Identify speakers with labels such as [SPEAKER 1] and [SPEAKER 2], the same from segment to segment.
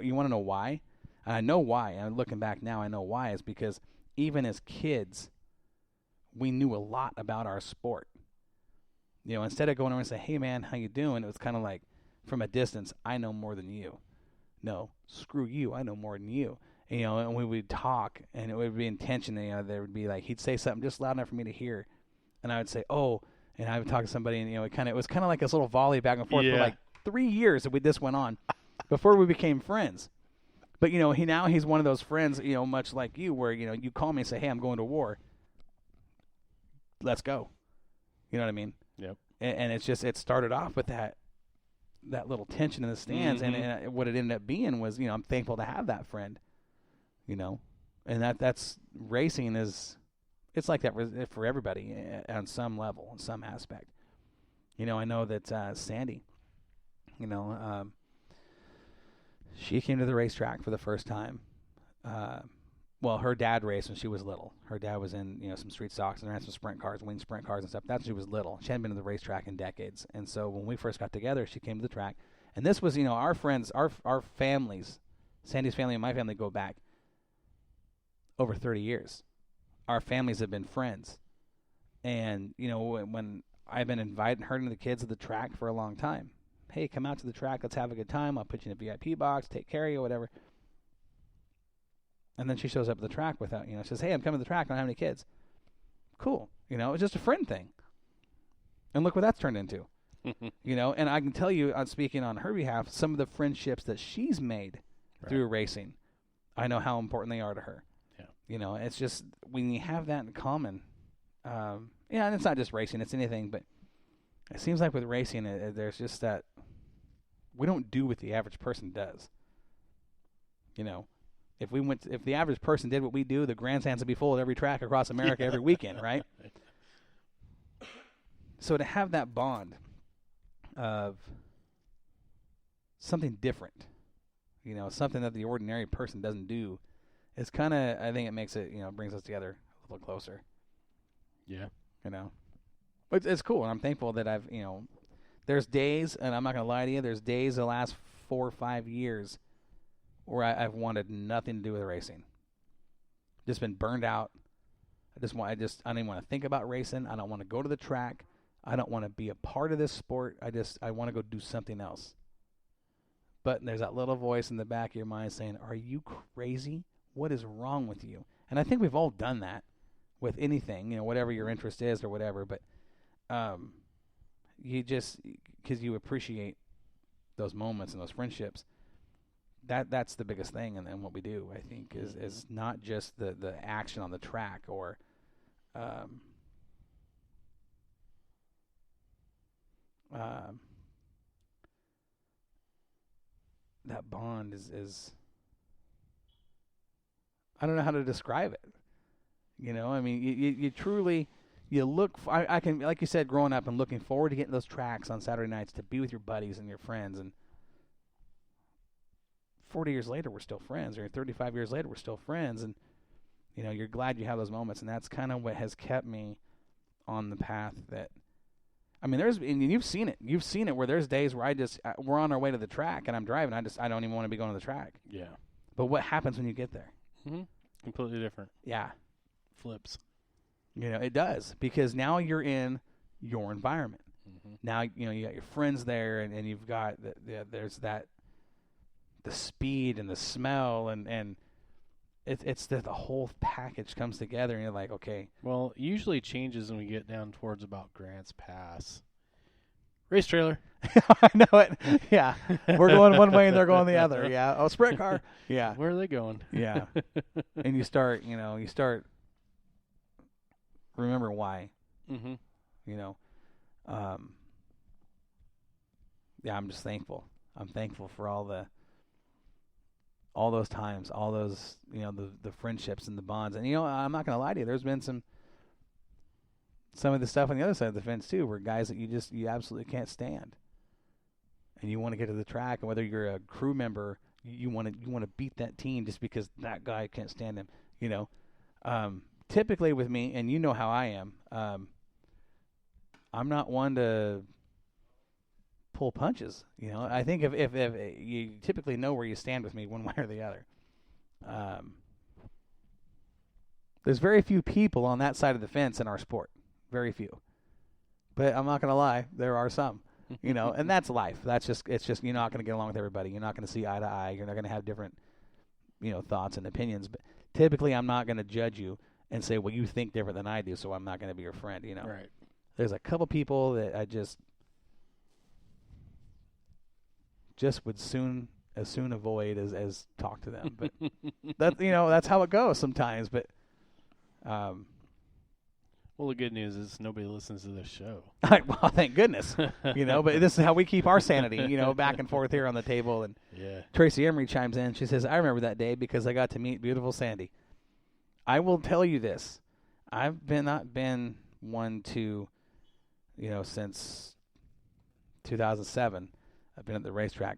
[SPEAKER 1] you want to know why? And I know why. And looking back now, I know why. Is because even as kids, we knew a lot about our sport. Instead of going over and say, "Hey, man, how you doing?" It was kind of like from a distance, "I know more than you." No, screw you. I know more than you. And we would talk, and it would be intention. There would be like he'd say something just loud enough for me to hear, and I would say, "Oh," and I would talk to somebody, and it was kind of like this little volley back and forth for like 3 years that this went on before we became friends. But he's one of those friends, much like you, where you call me and say, "Hey, I'm going to war. Let's go." You know what I mean?
[SPEAKER 2] Yep.
[SPEAKER 1] And it's just it started off with that little tension in the stands, and what it ended up being was I'm thankful to have that friend. And that's racing is it's like that for everybody on some level, on some aspect. I know that Sandy, she came to the racetrack for the first time. Well, her dad raced when she was little. Her dad was in some street stocks and ran some sprint cars, wing sprint cars and stuff. That's when she was little. She hadn't been to the racetrack in decades. And so when we first got together, she came to the track. And this was our friends, our families, Sandy's family and my family go back over 30 years. Our families have been friends. And when I've been inviting her and the kids to the track for a long time. Hey, come out to the track. Let's have a good time. I'll put you in a VIP box, take care of you, whatever. And then she shows up at the track without, says, "Hey, I'm coming to the track. I don't have any kids." Cool. It's just a friend thing. And look what that's turned into. And I can tell you, speaking on her behalf, some of the friendships that she's made through racing, I know how important they are to her. Yeah. It's just when you have that in common, and it's not just racing, it's anything, but it seems like with racing, there's just that we don't do what the average person does. If the average person did what we do, the grandstands would be full at every track across America every weekend, right? So to have that bond of something different, something that the ordinary person doesn't do, is kind of, I think it makes it, brings us together a little closer.
[SPEAKER 2] Yeah.
[SPEAKER 1] But it's cool, and I'm thankful that I've, there's days, and I'm not going to lie to you, there's days the last 4 or 5 years where I've wanted nothing to do with racing. Just been burned out. I don't even want to think about racing. I don't want to go to the track. I don't want to be a part of this sport. I want to go do something else. But there's that little voice in the back of your mind saying, "Are you crazy? What is wrong with you?" And I think we've all done that with anything, whatever your interest is or whatever. But you just, because you appreciate those moments and those friendships, that's the biggest thing in what we do, I think, is not just the action on the track or that bond is I don't know how to describe it. I mean, you truly, I can, like you said, growing up and looking forward to getting those tracks on Saturday nights to be with your buddies and your friends, and 40 years later, we're still friends, or 35 years later, we're still friends, and, you're glad you have those moments, and that's kind of what has kept me on the path that, I mean, and you've seen it where there's days where we're on our way to the track, and I'm driving, I don't even want to be going to the track.
[SPEAKER 2] Yeah.
[SPEAKER 1] But what happens when you get there?
[SPEAKER 2] Mm-hmm. Completely different.
[SPEAKER 1] Yeah.
[SPEAKER 2] Flips.
[SPEAKER 1] It does, because now you're in your environment.
[SPEAKER 2] Mm-hmm.
[SPEAKER 1] Now, you got your friends there, and you've got, there's that, the speed and the smell, and it's the whole package comes together, and you're like, okay.
[SPEAKER 2] Well, it usually changes when we get down towards about Grants Pass. Race trailer.
[SPEAKER 1] I know it. Yeah. We're going one way and they're going the other. Yeah. Oh, sprint car. Yeah.
[SPEAKER 2] Where are they going?
[SPEAKER 1] Yeah. And you start remember why.
[SPEAKER 2] Mm-hmm.
[SPEAKER 1] Yeah, I'm just thankful. I'm thankful for all those times, all those, the friendships and the bonds. And, I'm not going to lie to you. There's been some of the stuff on the other side of the fence too, where guys that you absolutely can't stand. And you want to get to the track, and whether you're a crew member, you want to beat that team just because that guy can't stand him, typically with me, and you know how I am, I'm not one to pull punches. You know, I think if you typically know where you stand with me one way or the other. There's very few people on that side of the fence in our sport. Very few. But I'm not going to lie, there are some. You know, and that's life. It's just you're not going to get along with everybody. You're not going to see eye to eye. You're not going to have different, thoughts and opinions. But typically, I'm not going to judge you and say, well, you think different than I do, so I'm not going to be your friend. You know,
[SPEAKER 2] Right.
[SPEAKER 1] There's a couple people that I just would as soon avoid as talk to them. But that's how it goes sometimes. But
[SPEAKER 2] well, the good news is nobody listens to this show.
[SPEAKER 1] well, thank goodness. But this is how we keep our sanity. Back and forth here on the table. And
[SPEAKER 2] Yeah.
[SPEAKER 1] Tracy Emery chimes in. She says, "I remember that day because I got to meet beautiful Sandy. I will tell you this: I've not been one to, since 2007. I've been at the racetrack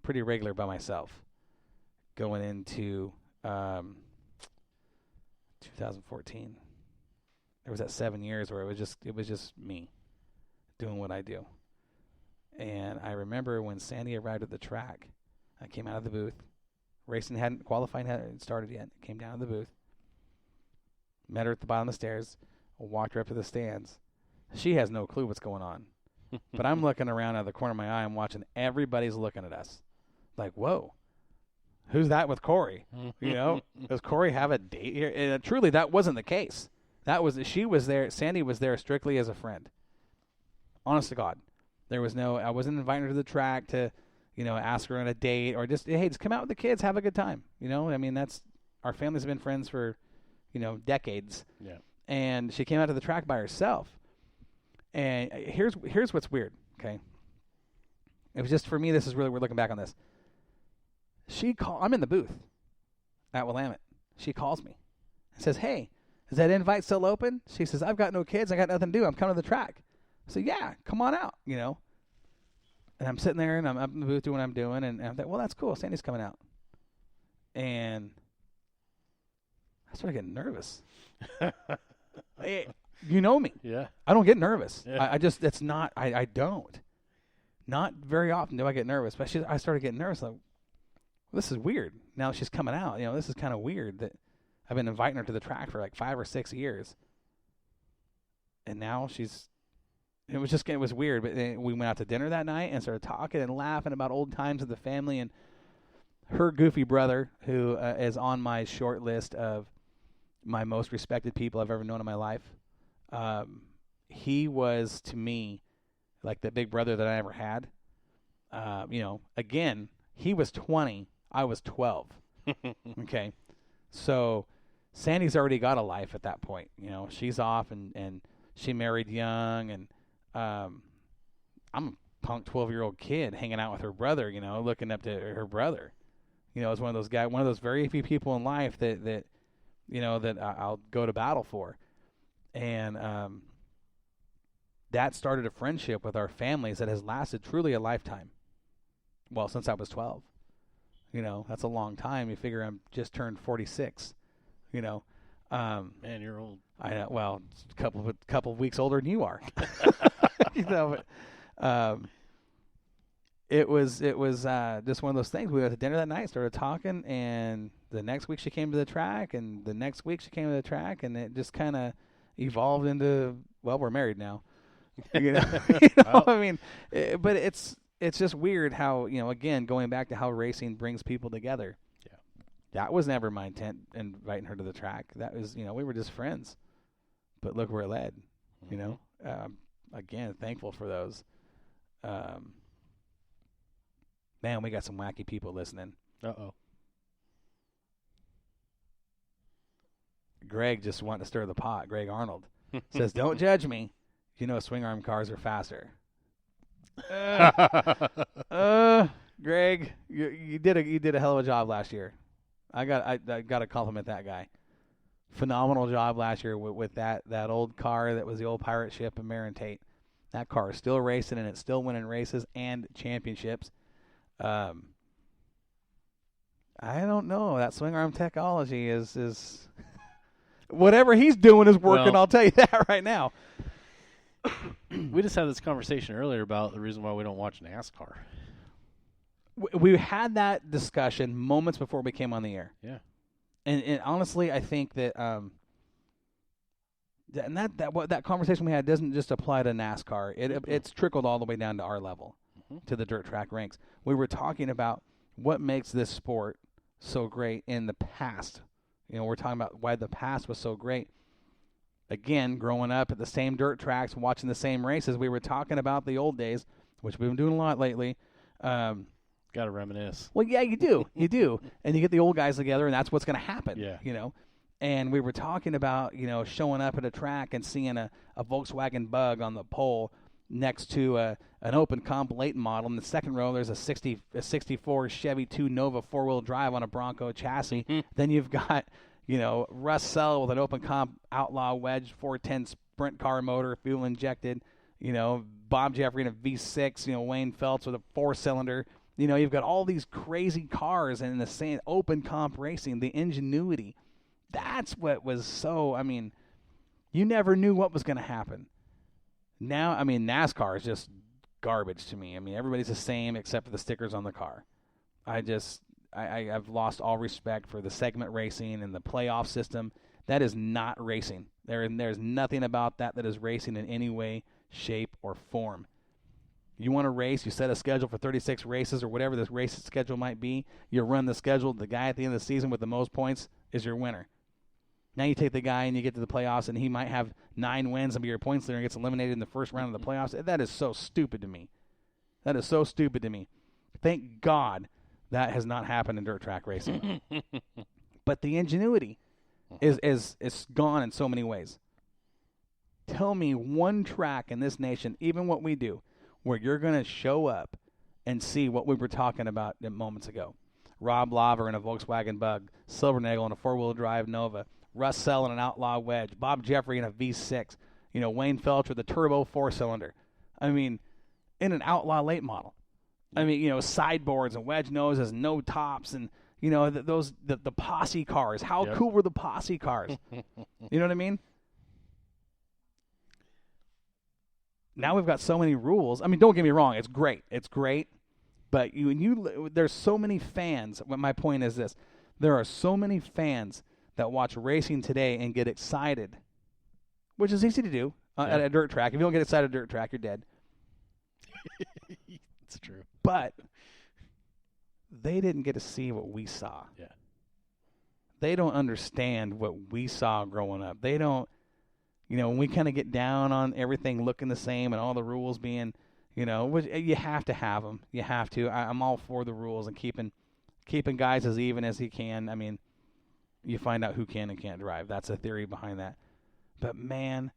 [SPEAKER 1] pretty regular by myself. Going into 2014, there was that 7 years where it was just me doing what I do. And I remember when Sandy arrived at the track, I came out of the booth. Racing qualifying hadn't started yet. Came down to the booth. Met her at the bottom of the stairs. Walked her up to the stands. She has no clue what's going on. But I'm looking around out of the corner of my eye. I'm watching everybody's looking at us. Like, whoa, who's that with Corey? Does Corey have a date here? And truly, that wasn't the case. She was there. Sandy was there strictly as a friend. Honest to God, I wasn't inviting her to the track to, ask her on a date or just come out with the kids, have a good time. That's our family's been friends for, decades.
[SPEAKER 2] Yeah.
[SPEAKER 1] And she came out to the track by herself. And here's what's weird. Okay. It was just for me. This is really, we're looking back on this. I'm in the booth at Willamette. She calls me and says, "Hey, is that invite still open?" She says, "I've got no kids. I got nothing to do. I'm coming to the track." I said, "Yeah, come on out, And I'm sitting there and I'm up in the booth doing what I'm doing. And I'm like, well, that's cool. Sandy's coming out. And I started getting nervous. You know me.
[SPEAKER 2] Yeah.
[SPEAKER 1] I don't get nervous.
[SPEAKER 2] Yeah.
[SPEAKER 1] I don't. Not very often do I get nervous. But I started getting nervous. Like, this is weird. Now she's coming out. This is kind of weird that I've been inviting her to the track for like 5 or 6 years. And now it was weird. But then we went out to dinner that night and started talking and laughing about old times of the family. And her goofy brother, who is on my short list of my most respected people I've ever known in my life, he was to me like the big brother that I ever had. Again, he was 20. I was 12. Okay. So Sandy's already got a life at that point. She's off and she married young, and I'm a punk 12-year-old kid hanging out with her brother, looking up to her brother. As one of those guys, one of those very few people in life that I'll go to battle for. And that started a friendship with our families that has lasted truly a lifetime. Well, since I was 12. That's a long time. You figure I'm just turned 46.
[SPEAKER 2] Man, you're old.
[SPEAKER 1] I know. Well, a couple of weeks older than you are. But it was just one of those things. We went to dinner that night, started talking, and the next week she came to the track, and the next week she came to the track, and it just kind of evolved into, well, we're married now.
[SPEAKER 2] Well.
[SPEAKER 1] But it's just weird how, again, going back to how racing brings people together.
[SPEAKER 2] Yeah.
[SPEAKER 1] That was never my intent, inviting her to the track. That was, we were just friends. But look where it led,
[SPEAKER 2] Mm-hmm.
[SPEAKER 1] Again, thankful for those. Man, we got some wacky people listening.
[SPEAKER 2] Uh-oh.
[SPEAKER 1] Greg just wanted to stir the pot. Greg Arnold says, "Don't judge me. Swing arm cars are faster." Greg, you did a hell of a job last year. I got to compliment that guy. Phenomenal job last year with that old car that was the old pirate ship in Marin Tate. That car is still racing, and it's still winning races and championships. I don't know. That swing arm technology is whatever he's doing is working.
[SPEAKER 2] Well,
[SPEAKER 1] I'll tell you that right now.
[SPEAKER 2] We just had this conversation earlier about the reason why we don't watch NASCAR.
[SPEAKER 1] We had that discussion moments before we came on the air.
[SPEAKER 2] Yeah.
[SPEAKER 1] And honestly, I think that that conversation we had doesn't just apply to NASCAR. It's trickled all the way down to our level, to the dirt track ranks. We were talking about what makes this sport so great in the past. You know, we're talking about why the past was so great. Again, growing up at the same dirt tracks, watching the same races, we were talking about the old days, which we've been doing a lot lately.
[SPEAKER 2] Got to reminisce.
[SPEAKER 1] Well, yeah, you do. You do. And you get the old guys together, and that's what's going to happen.
[SPEAKER 2] Yeah.
[SPEAKER 1] You know? And we were talking about, you know, showing up at a track and seeing a Volkswagen Bug on the pole next to an open comp late model. In the second row, there's a 64 Chevy 2 Nova four-wheel drive on a Bronco chassis. Then you've got, you know, Russ Sell with an open comp Outlaw Wedge 410 sprint car motor, fuel injected. You know, Bob Jeffrey in a V6. You know, Wayne Phelps with a 4-cylinder. You know, you've got all these crazy cars and in the same open comp racing, the ingenuity. That's what was so, I mean, you never knew what was going to happen. Now, I mean, NASCAR is just garbage to me. I mean, everybody's the same except for the stickers on the car. I've lost all respect for the segment racing and the playoff system. That is not racing. There's nothing about that is racing in any way, shape, or form. You want to race, you set a schedule for 36 races or whatever this race schedule might be. You run the schedule. The guy at the end of the season with the most points is your winner. Now you take the guy and you get to the playoffs, and he might have 9 wins and be your points leader and gets eliminated in the first round of the playoffs. That is so stupid to me. That is so stupid to me. Thank God that has not happened in dirt track racing. But the ingenuity is gone in so many ways. Tell me one track in this nation, even what we do, where you're going to show up and see what we were talking about moments ago. Rob Lauver in a Volkswagen Bug, Silvernagle in a 4-wheel drive Nova, Russ Sell in an Outlaw Wedge, Bob Jeffrey in a V6, you know, Wayne Phelps with a turbo 4-cylinder. I mean, in an Outlaw late model. I mean, you know, sideboards and wedge noses, no tops, and, you know, the posse cars. How cool were the posse cars? You know what I mean? Now we've got so many rules. I mean, don't get me wrong. It's great. It's great. But there's so many fans. My point is this. There are so many fans that watch racing today and get excited, which is easy to do at a dirt track. If you don't get excited at a dirt track, you're dead.
[SPEAKER 2] It's true.
[SPEAKER 1] But they didn't get to see what we saw.
[SPEAKER 2] Yeah.
[SPEAKER 1] They don't understand what we saw growing up. They don't, you know, when we kind of get down on everything looking the same and all the rules being, you know, which you have to have them. You have to. I'm all for the rules and keeping guys as even as he can. I mean, you find out who can and can't drive. That's a theory behind that. But, man,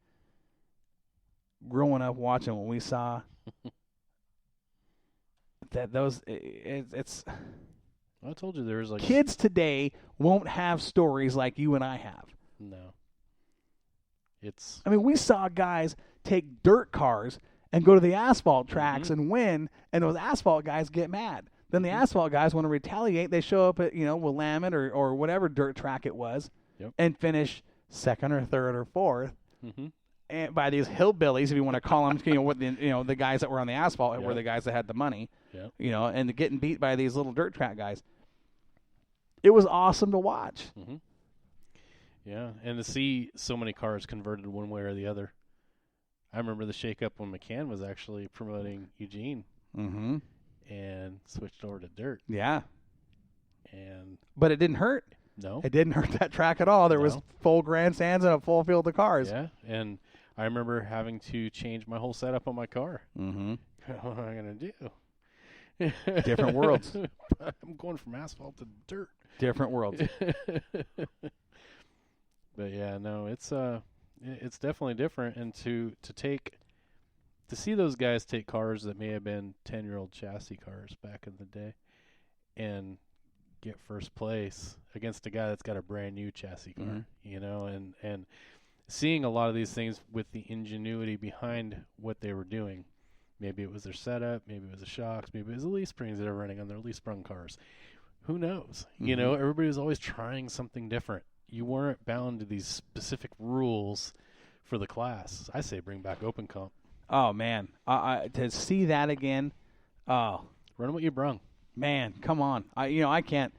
[SPEAKER 1] growing up watching what we saw, it's
[SPEAKER 2] I told you there was like
[SPEAKER 1] kids today won't have stories like you and I have.
[SPEAKER 2] No.
[SPEAKER 1] I mean, we saw guys take dirt cars and go to the asphalt tracks and win, and those asphalt guys get mad. Then the asphalt guys want to retaliate. They show up at, you know, Willamette or whatever dirt track it was and finish second or third or fourth. And by these hillbillies, if you want to call them, you know, the guys that were on the asphalt were the guys that had the money, you know, and getting beat by these little dirt track guys. It was awesome to watch.
[SPEAKER 2] Yeah, and to see so many cars converted one way or the other. I remember the shakeup when McCann was actually promoting Eugene and switched over to dirt.
[SPEAKER 1] Yeah. But it didn't hurt.
[SPEAKER 2] No.
[SPEAKER 1] It didn't hurt that track at all. There was full grandstands and a full field of cars.
[SPEAKER 2] Yeah, and I remember having to change my whole setup on my car. What am I going to do?
[SPEAKER 1] Different worlds.
[SPEAKER 2] I'm going from asphalt to dirt.
[SPEAKER 1] Different worlds.
[SPEAKER 2] But yeah, no, it's definitely different, and to see those guys take cars that may have been 10-year-old chassis cars back in the day, and get first place against a guy that's got a brand new chassis car, you know, and seeing a lot of these things with the ingenuity behind what they were doing. Maybe it was their setup, maybe it was the shocks, maybe it was the leaf springs that are running on their leaf sprung cars. Who knows? You know, everybody was always trying something different. You weren't bound to these specific rules for the class. I say bring back open comp.
[SPEAKER 1] Oh man, to see that again. Oh
[SPEAKER 2] Run what you brung.
[SPEAKER 1] man, come on. I can't.